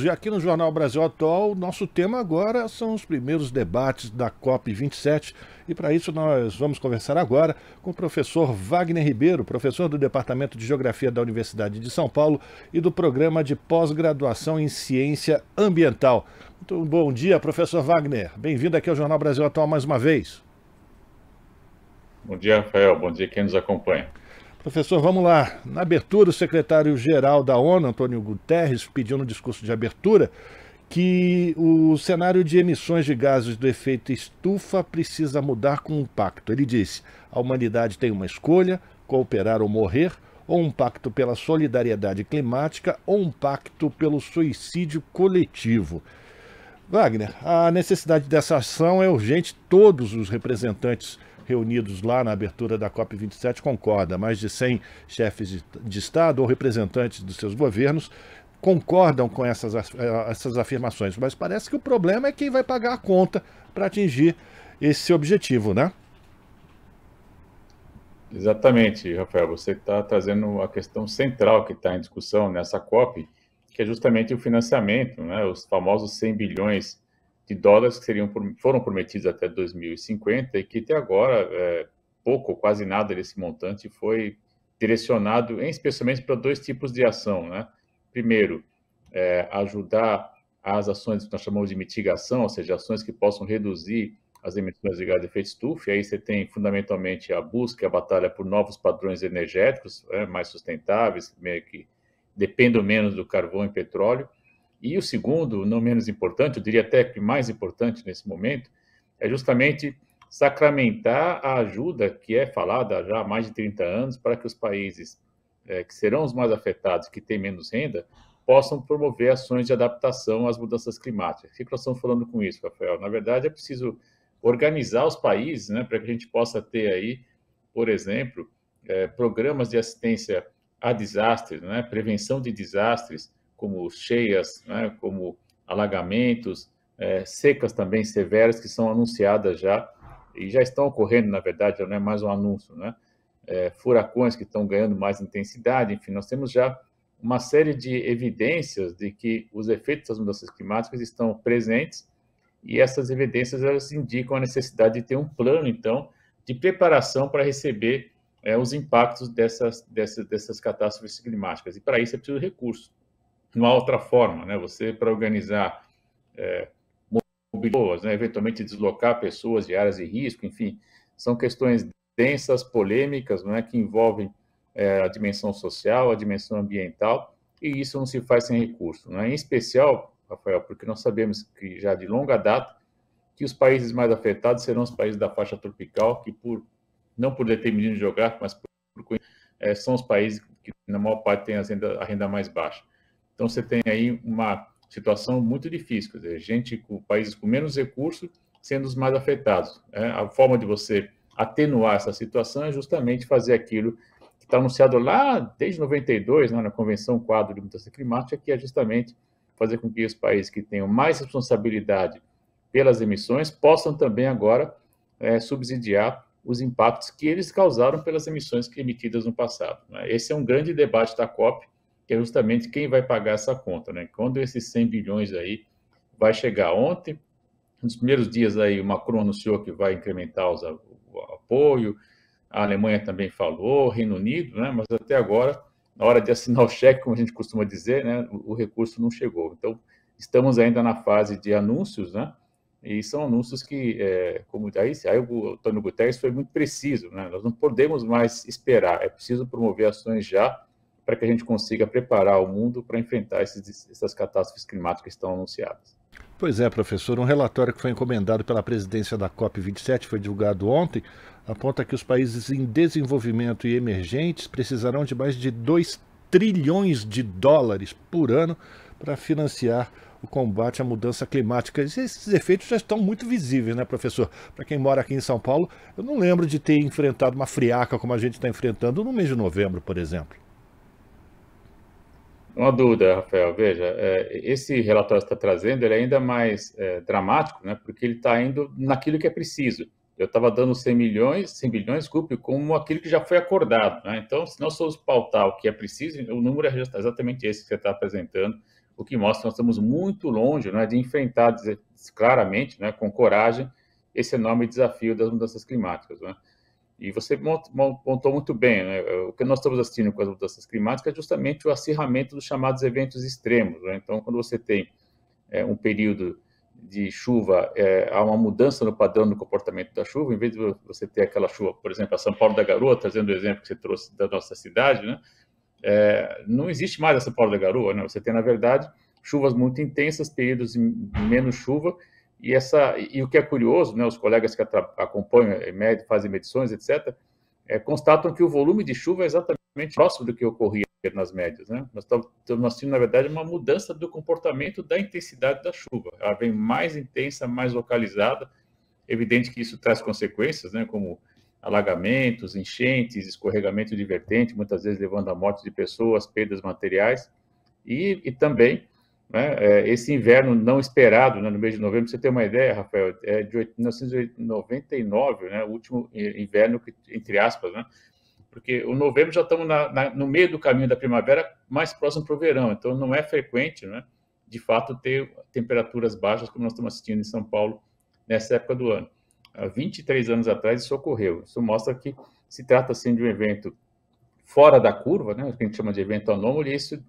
E aqui no Jornal Brasil Atual, nosso tema agora são os primeiros debates da COP27. E para isso nós vamos conversar agora com o professor Wagner Ribeiro, professor do Departamento de Geografia da Universidade de São Paulo e do Programa de Pós-Graduação em Ciência Ambiental. Muito bom dia, professor Wagner. Bem-vindo aqui ao Jornal Brasil Atual mais uma vez. Bom dia, Rafael. Bom dia quem nos acompanha. Professor, vamos lá. Na abertura, o secretário-geral da ONU, Antônio Guterres, pediu no discurso de abertura que o cenário de emissões de gases do efeito estufa precisa mudar com um pacto. Ele disse: a humanidade tem uma escolha, cooperar ou morrer, ou um pacto pela solidariedade climática, ou um pacto pelo suicídio coletivo. Wagner, a necessidade dessa ação é urgente. Todos os representantes reunidos lá na abertura da COP27 concordam. Mais de 100 chefes de Estado ou representantes dos seus governos concordam com essas afirmações. Mas parece que o problema é quem vai pagar a conta para atingir esse objetivo, né? Exatamente, Rafael. Você está trazendo a questão central que está em discussão nessa COP, que é justamente o financiamento, né? Os famosos 100 bilhões de dólares que foram prometidos até 2050 e que até agora pouco, quase nada desse montante foi direcionado especialmente para dois tipos de ação, né? Primeiro, ajudar as ações que nós chamamos de mitigação, ou seja, ações que possam reduzir as emissões de gás de efeito estufa, e aí você tem fundamentalmente a busca e a batalha por novos padrões energéticos mais sustentáveis, meio que dependam menos do carvão e petróleo. E o segundo, não menos importante, eu diria até que mais importante nesse momento, é justamente sacramentar a ajuda que é falada já há mais de 30 anos para que os países que serão os mais afetados, que têm menos renda, possam promover ações de adaptação às mudanças climáticas. O que nós estamos falando com isso, Rafael? Na verdade, é preciso organizar os países, né, para que a gente possa ter aí, por exemplo, programas de assistência a desastres, né, prevenção de desastres, como cheias, né, como alagamentos, secas também severas, que são anunciadas já, e já estão ocorrendo, na verdade, já não é mais um anúncio, né? Furacões que estão ganhando mais intensidade, enfim, nós temos já uma série de evidências de que os efeitos das mudanças climáticas estão presentes, e essas evidências elas indicam a necessidade de ter um plano, então, de preparação para receber os impactos dessas catástrofes climáticas, e para isso é preciso recursos. Não há outra forma, né? Você, para organizar pessoas, né? Eventualmente deslocar pessoas de áreas de risco, enfim, são questões densas, polêmicas, né? Que envolvem a dimensão social, a dimensão ambiental, e isso não se faz sem recurso, né? Em especial, Rafael, porque nós sabemos que já de longa data que os países mais afetados serão os países da faixa tropical, que não por determinismo geográfico, mas são os países que na maior parte têm a renda mais baixa. Então, você tem aí uma situação muito difícil, quer dizer, países com menos recursos sendo os mais afetados. A forma de você atenuar essa situação é justamente fazer aquilo que está anunciado lá desde 92, né, na Convenção Quadro de Mudança Climática, que é justamente fazer com que os países que tenham mais responsabilidade pelas emissões possam também agora subsidiar os impactos que eles causaram pelas emissões emitidas no passado, né? Esse é um grande debate da COP, que é justamente quem vai pagar essa conta, né? Quando esses 100 bilhões aí vai chegar. Ontem, nos primeiros dias aí, o Macron anunciou que vai incrementar o apoio, a Alemanha também falou, o Reino Unido, né? Mas até agora, na hora de assinar o cheque, como a gente costuma dizer, né, o recurso não chegou. Então, estamos ainda na fase de anúncios, né? E são anúncios que, como aí o Antônio Guterres foi muito preciso, né? Nós não podemos mais esperar, é preciso promover ações já para que a gente consiga preparar o mundo para enfrentar essas catástrofes climáticas que estão anunciadas. Pois é, professor. Um relatório que foi encomendado pela presidência da COP27, foi divulgado ontem, aponta que os países em desenvolvimento e emergentes precisarão de mais de 2 trilhões de dólares por ano para financiar o combate à mudança climática. Esses efeitos já estão muito visíveis, né, professor? Para quem mora aqui em São Paulo, eu não lembro de ter enfrentado uma friaca como a gente está enfrentando no mês de novembro, por exemplo. Uma dúvida, Rafael, veja, esse relatório que você está trazendo, ele é ainda mais dramático, né, porque ele está indo naquilo que é preciso. Eu estava dando 100 bilhões, desculpe, como aquilo que já foi acordado, né? Então, se nós formos pautar o que é preciso, o número é exatamente esse que você está apresentando, o que mostra que nós estamos muito longe, né, de enfrentar claramente, né, com coragem, esse enorme desafio das mudanças climáticas, né? E você montou muito bem, né? O que nós estamos assistindo com as mudanças climáticas é justamente o acirramento dos chamados eventos extremos, né? Então, quando você tem um período de chuva, há uma mudança no padrão do comportamento da chuva, em vez de você ter aquela chuva, por exemplo, a São Paulo da Garoa, trazendo o exemplo que você trouxe da nossa cidade, né? Não existe mais a São Paulo da Garoa, né? Você tem, na verdade, chuvas muito intensas, períodos de menos chuva, e o que é curioso, né, os colegas que acompanham, fazem medições, etc., constatam que o volume de chuva é exatamente próximo do que ocorria nas médias, né? Nós estamos assistindo, na verdade, uma mudança do comportamento da intensidade da chuva. Ela vem mais intensa, mais localizada. Evidente que isso traz consequências, né, como alagamentos, enchentes, escorregamento de vertente, muitas vezes levando à morte de pessoas, perdas materiais, e também, né, esse inverno não esperado, né, no mês de novembro. Pra você ter uma ideia, Rafael, é de 1999, né, o último inverno, entre aspas, né, porque o novembro já estamos no meio do caminho da primavera, mais próximo para o verão, então não é frequente, né, de fato, ter temperaturas baixas como nós estamos assistindo em São Paulo nessa época do ano. Há 23 anos atrás isso ocorreu. Isso mostra que se trata, assim, de um evento fora da curva, né, que a gente chama de evento anômalo, e isso,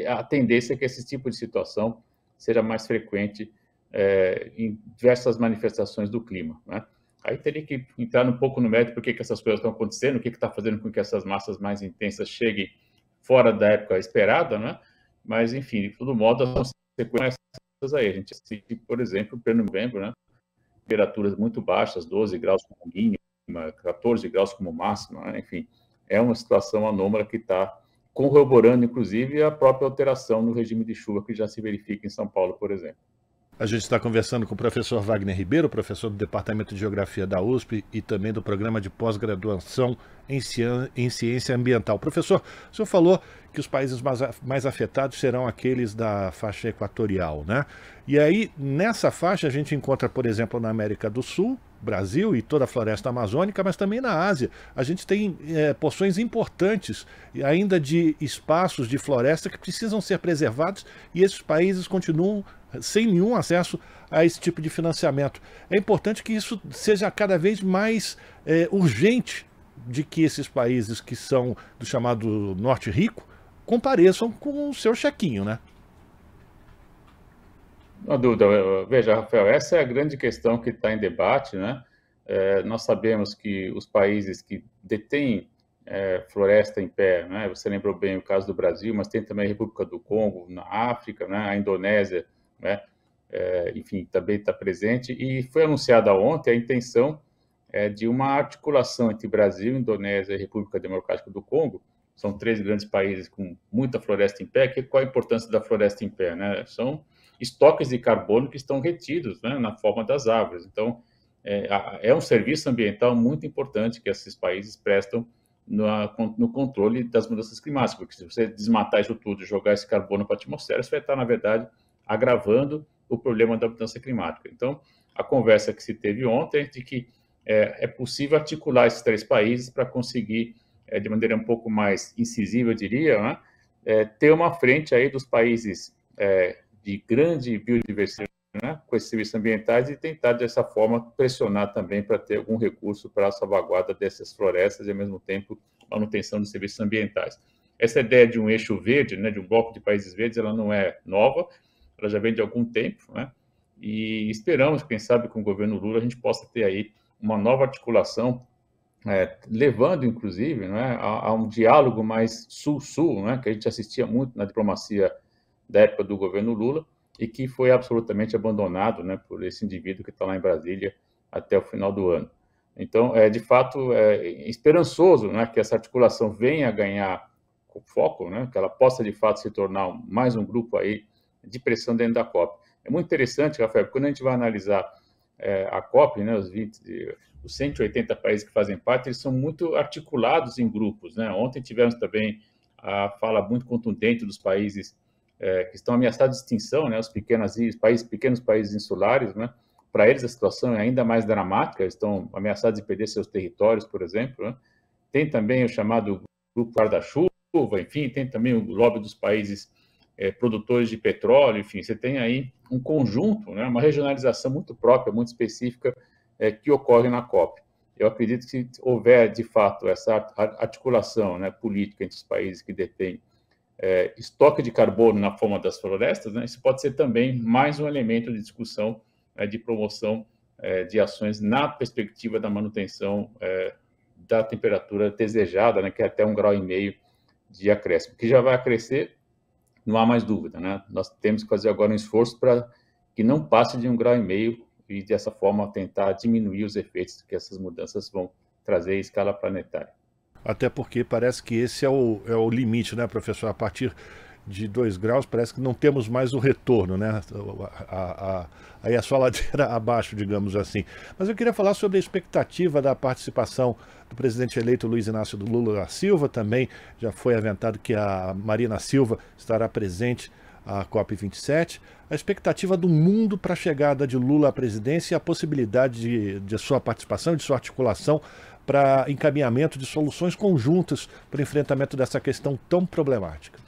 a tendência é que esse tipo de situação seja mais frequente em diversas manifestações do clima, né? Aí teria que entrar um pouco no mérito por que essas coisas estão acontecendo, o que está fazendo com que essas massas mais intensas cheguem fora da época esperada, né? Mas, enfim, de todo modo, as consequências aí. A gente assiste, por exemplo, em novembro, né, temperaturas muito baixas, 12 graus como mínima, 14 graus como máxima, né? Enfim, é uma situação anômala que está corroborando, inclusive, a própria alteração no regime de chuva que já se verifica em São Paulo, por exemplo. A gente está conversando com o professor Wagner Ribeiro, professor do Departamento de Geografia da USP e também do Programa de Pós-Graduação em Ciência Ambiental. Professor, o senhor falou que os países mais afetados serão aqueles da faixa equatorial, né? E aí, nessa faixa, a gente encontra, por exemplo, na América do Sul, Brasil e toda a floresta amazônica, mas também na Ásia. A gente tem porções importantes ainda de espaços de floresta que precisam ser preservados, e esses países continuam sem nenhum acesso a esse tipo de financiamento. É importante que isso seja cada vez mais urgente, de que esses países que são do chamado Norte Rico compareçam com o seu chequinho, né? Não há dúvida. Veja, Rafael, essa é a grande questão que está em debate, né? Nós sabemos que os países que detêm floresta em pé, né? Você lembrou bem o caso do Brasil, mas tem também a República do Congo, na África, né? A Indonésia, né? Enfim, também está presente. E foi anunciada ontem a intenção de uma articulação entre Brasil, Indonésia e República Democrática do Congo. São 3 grandes países com muita floresta em pé. Qual a importância da floresta em pé, né? São estoques de carbono que estão retidos, né, na forma das árvores. Então, é um serviço ambiental muito importante que esses países prestam no controle das mudanças climáticas, porque se você desmatar isso tudo e jogar esse carbono para a atmosfera, você vai estar, na verdade, agravando o problema da mudança climática. Então, a conversa que se teve ontem é de que é possível articular esses 3 países para conseguir, de maneira um pouco mais incisiva, eu diria, né, ter uma frente aí dos países de grande biodiversidade, né, com esses serviços ambientais, e tentar, dessa forma, pressionar também para ter algum recurso para a salvaguarda dessas florestas e, ao mesmo tempo, manutenção dos serviços ambientais. Essa ideia de um eixo verde, né, de um bloco de países verdes, ela não é nova, ela já vem de algum tempo, né, e esperamos, quem sabe, com o governo Lula, a gente possa ter aí uma nova articulação, levando, inclusive, né, a um diálogo mais sul-sul, né, que a gente assistia muito na diplomacia da época do governo Lula, e que foi absolutamente abandonado, né, por esse indivíduo que está lá em Brasília até o final do ano. Então, de fato, esperançoso, né, que essa articulação venha a ganhar foco, né, que ela possa, de fato, se tornar mais um grupo aí de pressão dentro da COP. É muito interessante, Rafael, quando a gente vai analisar a COP, né, os 180 países que fazem parte, eles são muito articulados em grupos, né? Ontem tivemos também a fala muito contundente dos países que estão ameaçados de extinção, né, os pequenos países insulares, né? Para eles a situação é ainda mais dramática, eles estão ameaçados de perder seus territórios, por exemplo, né? Tem também o chamado Grupo Guarda-Chuva, enfim, tem também o lobby dos países produtores de petróleo, enfim, você tem aí um conjunto, né, uma regionalização muito própria, muito específica, que ocorre na COP. Eu acredito que se houver, de fato, essa articulação, né, política entre os países que detêm estoque de carbono na forma das florestas, né, isso pode ser também mais um elemento de discussão, de promoção de ações na perspectiva da manutenção da temperatura desejada, né, que é até 1,5 graus de acréscimo, que já vai crescer, não há mais dúvida, né? Nós temos que fazer agora um esforço para que não passe de 1,5 graus e, dessa forma, tentar diminuir os efeitos que essas mudanças vão trazer em escala planetária. Até porque parece que esse é o limite, né, professor? A partir de 2 graus parece que não temos mais o retorno, né? Aí é só ladeira abaixo, digamos assim. Mas eu queria falar sobre a expectativa da participação do presidente eleito Luiz Inácio Lula da Silva. Também já foi aventado que a Marina Silva estará presente à COP27. A expectativa do mundo para a chegada de Lula à presidência e a possibilidade de sua participação, de sua articulação para encaminhamento de soluções conjuntas para o enfrentamento dessa questão tão problemática.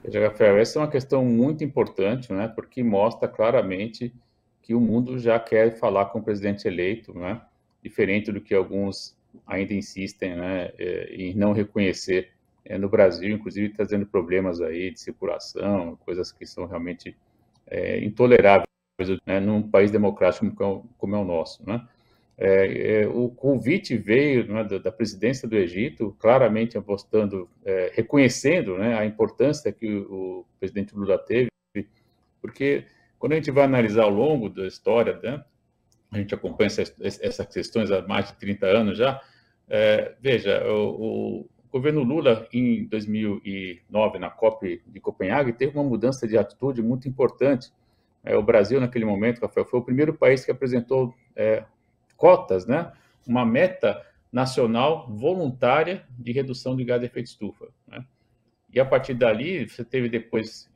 Veja, Rafael, essa é uma questão muito importante, né, porque mostra claramente que o mundo já quer falar com o presidente eleito, né, diferente do que alguns ainda insistem, né, em não reconhecer no Brasil, inclusive trazendo problemas aí de circulação, coisas que são realmente intoleráveis, né, num país democrático como é o nosso, né. O convite veio, né, da presidência do Egito, claramente apostando, reconhecendo, né, a importância que o presidente Lula teve, porque quando a gente vai analisar ao longo da história, né, a gente acompanha essas questões há mais de 30 anos já, veja, o governo Lula, em 2009, na COP de Copenhague, teve uma mudança de atitude muito importante. O Brasil, naquele momento, Rafael, foi o primeiro país que apresentou cotas, né? Uma meta nacional voluntária de redução de efeito estufa, né? E a partir dali, você teve depois,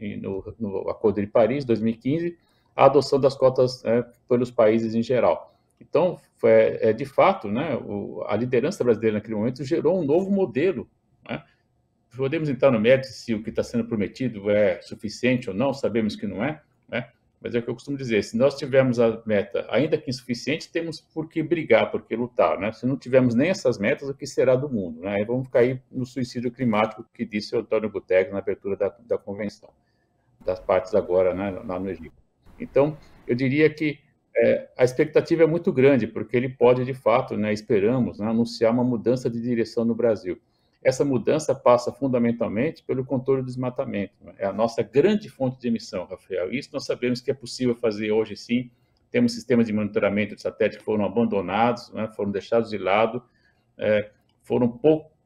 no Acordo de Paris, 2015, a adoção das cotas pelos países em geral. Então, de fato, né, a liderança brasileira naquele momento gerou um novo modelo, né? Podemos entrar no mérito se o que está sendo prometido é suficiente ou não, sabemos que não é, né? Mas é o que eu costumo dizer, se nós tivermos a meta, ainda que insuficiente, temos por que brigar, por que lutar, né? Se não tivermos nem essas metas, o que será do mundo, né? Aí vamos cair no suicídio climático que disse o Antônio Guterres na abertura da convenção, das partes agora, né, lá no Egito. Então, eu diria que a expectativa é muito grande, porque ele pode, de fato, né, esperamos, né, anunciar uma mudança de direção no Brasil. Essa mudança passa fundamentalmente pelo controle do desmatamento. É a nossa grande fonte de emissão, Rafael. Isso nós sabemos que é possível fazer hoje, sim. Temos sistemas de monitoramento de satélite que foram abandonados, né, foram deixados de lado, foram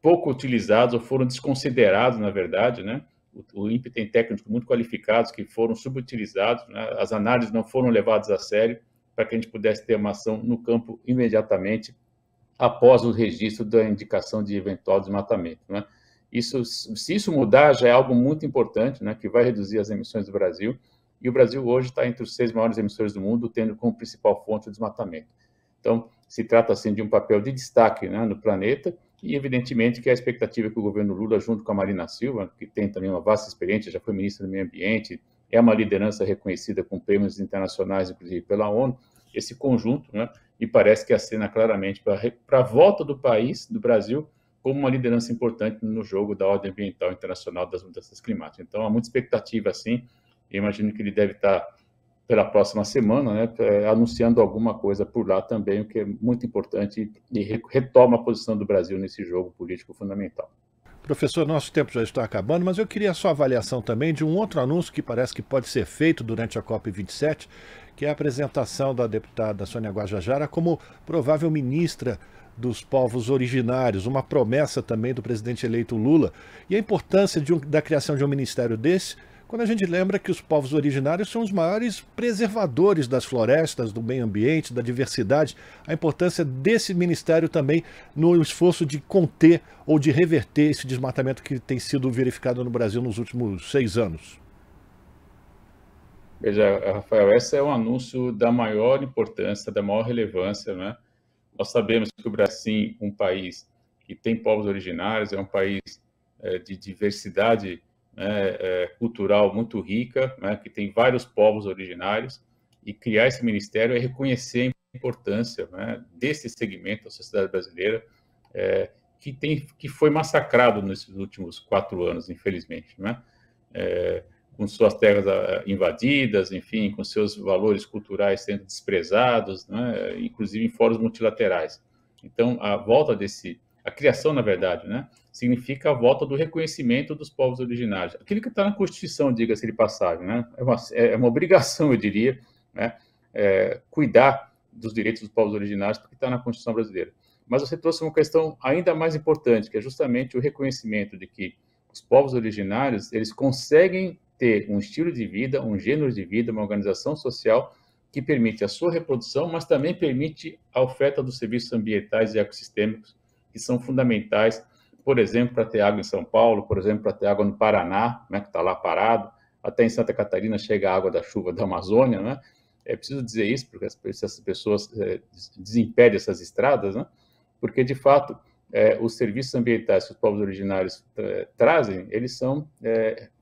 pouco utilizados ou foram desconsiderados, na verdade, né? O INPE tem técnicos muito qualificados que foram subutilizados, né? As análises não foram levadas a sério para que a gente pudesse ter uma ação no campo imediatamente após o registro da indicação de eventual desmatamento, né? Se isso mudar, já é algo muito importante, né, que vai reduzir as emissões do Brasil, e o Brasil hoje está entre os 6 maiores emissores do mundo, tendo como principal fonte o desmatamento. Então, se trata, assim, de um papel de destaque, né, no planeta, e evidentemente que a expectativa é que o governo Lula, junto com a Marina Silva, que tem também uma vasta experiência, já foi ministra do Meio Ambiente, é uma liderança reconhecida com prêmios internacionais, inclusive pela ONU, esse conjunto, né, e parece que acena claramente para a volta do país, do Brasil, como uma liderança importante no jogo da ordem ambiental internacional das mudanças climáticas. Então, há muita expectativa, assim, eu imagino que ele deve estar, pela próxima semana, né, anunciando alguma coisa por lá também, o que é muito importante e retoma a posição do Brasil nesse jogo político fundamental. Professor, nosso tempo já está acabando, mas eu queria a sua avaliação também de um outro anúncio que parece que pode ser feito durante a COP27, que é a apresentação da deputada Sônia Guajajara como provável ministra dos povos originários, uma promessa também do presidente eleito Lula, e a importância da criação de um ministério desse, quando a gente lembra que os povos originários são os maiores preservadores das florestas, do meio ambiente, da diversidade, a importância desse ministério também no esforço de conter ou de reverter esse desmatamento que tem sido verificado no Brasil nos últimos 6 anos. Veja, Rafael, esse é um anúncio da maior importância, da maior relevância, né? Nós sabemos que o Brasil é um país que tem povos originários, é um país de diversidade né, cultural muito rica, né, que tem vários povos originários, e criar esse ministério é reconhecer a importância, né, desse segmento da sociedade brasileira, que foi massacrado nesses últimos 4 anos, infelizmente, né? Com suas terras invadidas, enfim, com seus valores culturais sendo desprezados, né? Inclusive em fóruns multilaterais. Então, a criação, na verdade, né, significa a volta do reconhecimento dos povos originários. Aquilo que está na Constituição, diga-se de passagem, né? É uma obrigação, eu diria, né, cuidar dos direitos dos povos originários, porque está na Constituição brasileira. Mas você trouxe uma questão ainda mais importante, que é justamente o reconhecimento de que os povos originários, eles conseguem ter um estilo de vida, um gênero de vida, uma organização social que permite a sua reprodução, mas também permite a oferta dos serviços ambientais e ecossistêmicos, que são fundamentais, por exemplo, para ter água em São Paulo, por exemplo, para ter água no Paraná, né, que está lá parado, até em Santa Catarina chega a água da chuva da Amazônia, né? É preciso dizer isso, porque essas pessoas desimpedem essas estradas, né? Porque, de fato, os serviços ambientais que os povos originários trazem, eles são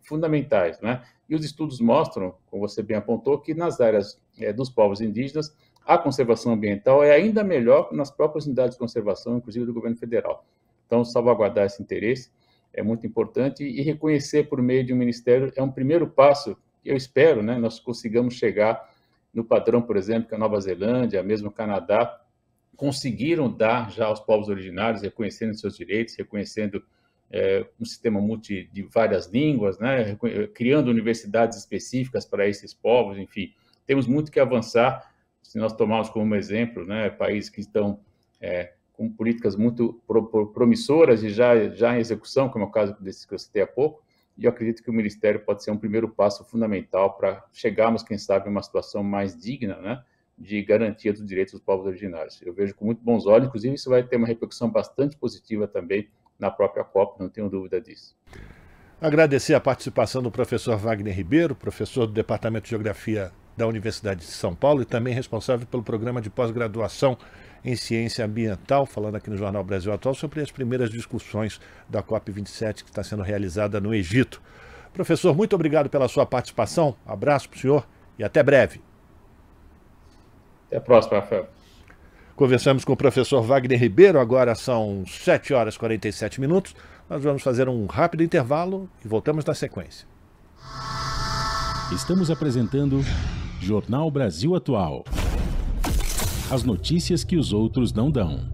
fundamentais, né? E os estudos mostram, como você bem apontou, que nas áreas dos povos indígenas, a conservação ambiental é ainda melhor nas próprias unidades de conservação, inclusive do governo federal. Então, salvaguardar esse interesse é muito importante e reconhecer por meio de um ministério é um primeiro passo que eu espero, né, nós consigamos chegar no padrão, por exemplo, que a Nova Zelândia, mesmo o Canadá, conseguiram dar já aos povos originários, reconhecendo seus direitos, reconhecendo um sistema de várias línguas, né, criando universidades específicas para esses povos, enfim. Temos muito que avançar, se nós tomarmos como exemplo, né, países que estão com políticas muito promissoras e já em execução, como é o caso desse que eu citei há pouco, e eu acredito que o Ministério pode ser um primeiro passo fundamental para chegarmos, quem sabe, a uma situação mais digna, né, de garantia dos direitos dos povos originários. Eu vejo com muito bons olhos, inclusive isso vai ter uma repercussão bastante positiva também na própria COP, não tenho dúvida disso. Agradecer a participação do professor Wagner Ribeiro, professor do Departamento de Geografia da Universidade de São Paulo e também responsável pelo programa de pós-graduação em Ciência Ambiental, falando aqui no Jornal Brasil Atual sobre as primeiras discussões da COP27 que está sendo realizada no Egito. Professor, muito obrigado pela sua participação, abraço para o senhor e até breve. Até a próxima, Rafael. Conversamos com o professor Wagner Ribeiro, agora são 7h47. Nós vamos fazer um rápido intervalo e voltamos na sequência. Estamos apresentando Jornal Brasil Atual. As notícias que os outros não dão.